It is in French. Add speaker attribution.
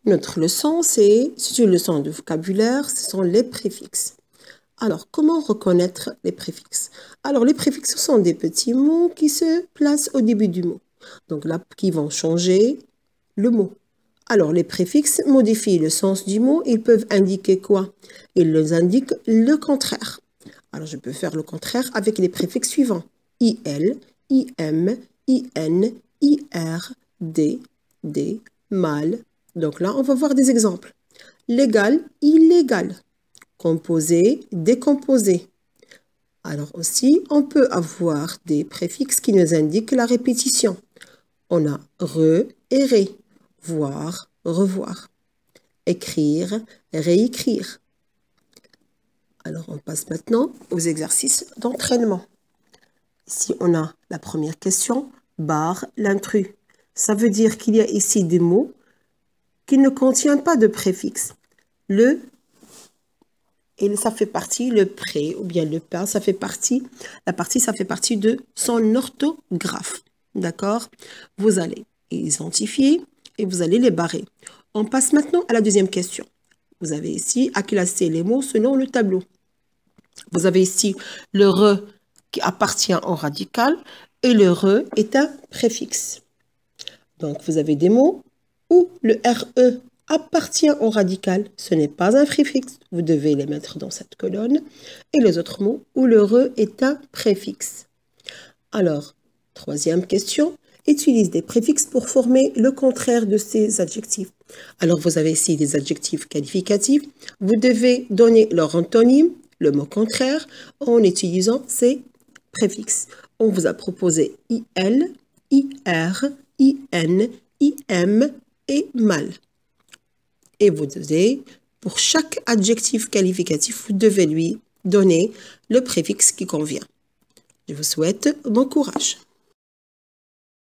Speaker 1: Notre leçon, c'est une leçon de vocabulaire, ce sont les préfixes. Alors, comment reconnaître les préfixes? Alors, les préfixes sont des petits mots qui se placent au début du mot. Donc là, qui vont changer le mot. Alors, les préfixes modifient le sens du mot. Ils peuvent indiquer quoi? Ils nous indiquent le contraire. Alors, je peux faire le contraire avec les préfixes suivants. IL, IM, IN, IR, D, mal. Donc là, on va voir des exemples. Légal, illégal. Composé, décomposé. Alors aussi, on peut avoir des préfixes qui nous indiquent la répétition. On a re et ré, voir, revoir. Écrire, réécrire. Alors, on passe maintenant aux exercices d'entraînement. Ici, on a la première question, barre l'intrus. Ça veut dire qu'il y a ici des mots qui ne contiennent pas de préfixe. Le, et ça fait partie, le pré ou bien le pas, ça fait partie, ça fait partie de son orthographe. D'accord? Vous allez identifier et vous allez les barrer. On passe maintenant à la deuxième question. Vous avez ici à classer les mots selon le tableau. Vous avez ici le re qui appartient au radical et le re est un préfixe. Donc, vous avez des mots où le RE appartient au radical. Ce n'est pas un préfixe. Vous devez les mettre dans cette colonne. Et les autres mots où le RE est un préfixe. Alors, troisième question. Utilise des préfixes pour former le contraire de ces adjectifs. Alors, vous avez ici des adjectifs qualificatifs. Vous devez donner leur antonyme, le mot contraire, en utilisant ces préfixes. On vous a proposé IL, IR, IN, IM et mal. Et vous devez, pour chaque adjectif qualificatif, vous devez lui donner le préfixe qui convient. Je vous souhaite bon courage.